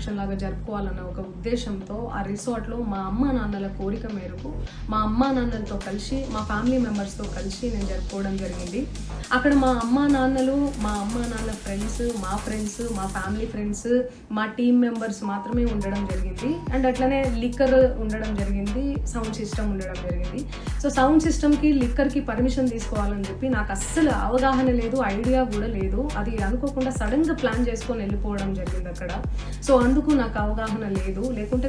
Function లాగా జరుపుకోవాలన్న ఒక ఉద్దేశంతో ఆ రిసార్ట్లో మా అమ్మా నాన్నల కోరిక మేరకు మా అమ్మా నాన్నలతో కలిసి మా ఫ్యామిలీ మెంబర్స్తో కలిసి నేను జరుపుకోవడం జరిగింది. అక్కడ మా అమ్మా నాన్న ఫ్రెండ్స్, మా ఫ్యామిలీ ఫ్రెండ్స్, మా టీమ్ మెంబర్స్ మాత్రమే ఉండడం జరిగింది. అండ్ అట్లనే లిక్కర్ ఉండడం జరిగింది, సౌండ్ సిస్టమ్ ఉండడం జరిగింది. సో సౌండ్ సిస్టమ్కి లిక్కర్కి పర్మిషన్ తీసుకోవాలని చెప్పి నాకు అస్సలు అవగాహన లేదు, ఐడియా కూడా లేదు. అది అనుకోకుండా సడన్గా ప్లాన్ చేసుకొని వెళ్ళిపోవడం జరిగింది అక్కడ. సో అందుకు నాకు అవగాహన లేదు, లేకుంటే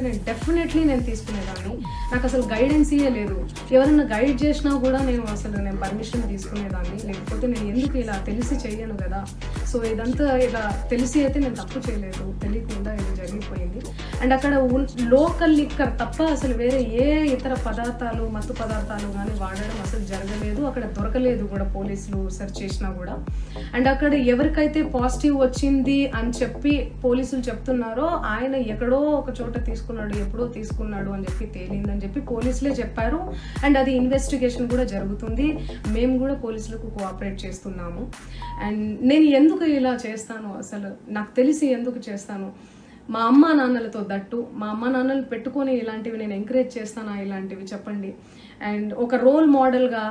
నేను తీసుకునేదాన్ని. నాకు అసలు గైడెన్సీయే లేదు. ఎవరైనా గైడ్ చేసినా కూడా నేను పర్మిషన్ తీసుకునేదాన్ని, లేకపోతే నేను ఎందుకు ఇలా తెలిసి చెయ్యను కదా. సో ఇదంతా ఇలా తెలిసి అయితే నేను తప్పు చేయలేదు, తెలియకుండా ఇది జరిగిపోయింది. అండ్ అక్కడ లోకల్ లిక్కర్ తప్ప అసలు వేరే ఏ ఇతర పదార్థాలు, మత్తు పదార్థాలు కానీ వాడడం అసలు జరగలేదు. అక్కడ దొరకలేదు కూడా, పోలీసులు సెర్చ్ చేసినా కూడా. అండ్ అక్కడ ఎవరికైతే పాజిటివ్ వచ్చింది అని చెప్పి పోలీసులు చెప్తున్నారో ఆయన ఎక్కడో ఒక చోట తీసుకున్నాడు, ఎప్పుడో తీసుకున్నాడు అని చెప్పి తేలిందని చెప్పి పోలీసులే చెప్పారు. అండ్ అది ఇన్వెస్టిగేషన్ కూడా జరుగుతుంది. మేము కూడా పోలీసులకు కోఆపరేట్ చేస్తున్నాము. అండ్ నేను ఎందుకు ఇలా చేస్తాను, అసలు నాకు తెలిసి ఎందుకు చేస్తాను, మా అమ్మా నాన్నలతో దట్టు మా అమ్మా నాన్నలు పెట్టుకొని ఇలాంటివి నేను ఎంకరేజ్ చేస్తానా, ఇలాంటివి చెప్పండి. అండ్ ఒక రోల్ మోడల్గా,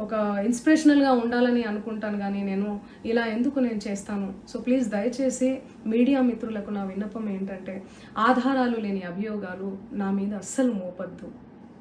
ఒక ఇన్స్పిరేషనల్గా ఉండాలని అనుకుంటాను, కానీ నేను ఇలా ఎందుకు నేను చేస్తాను. సో ప్లీజ్ దయచేసి మీడియా మిత్రులకు నా విన్నపం ఏంటంటే, ఆధారాలు లేని అభియోగాలు నా మీద అస్సలు మోపద్దు.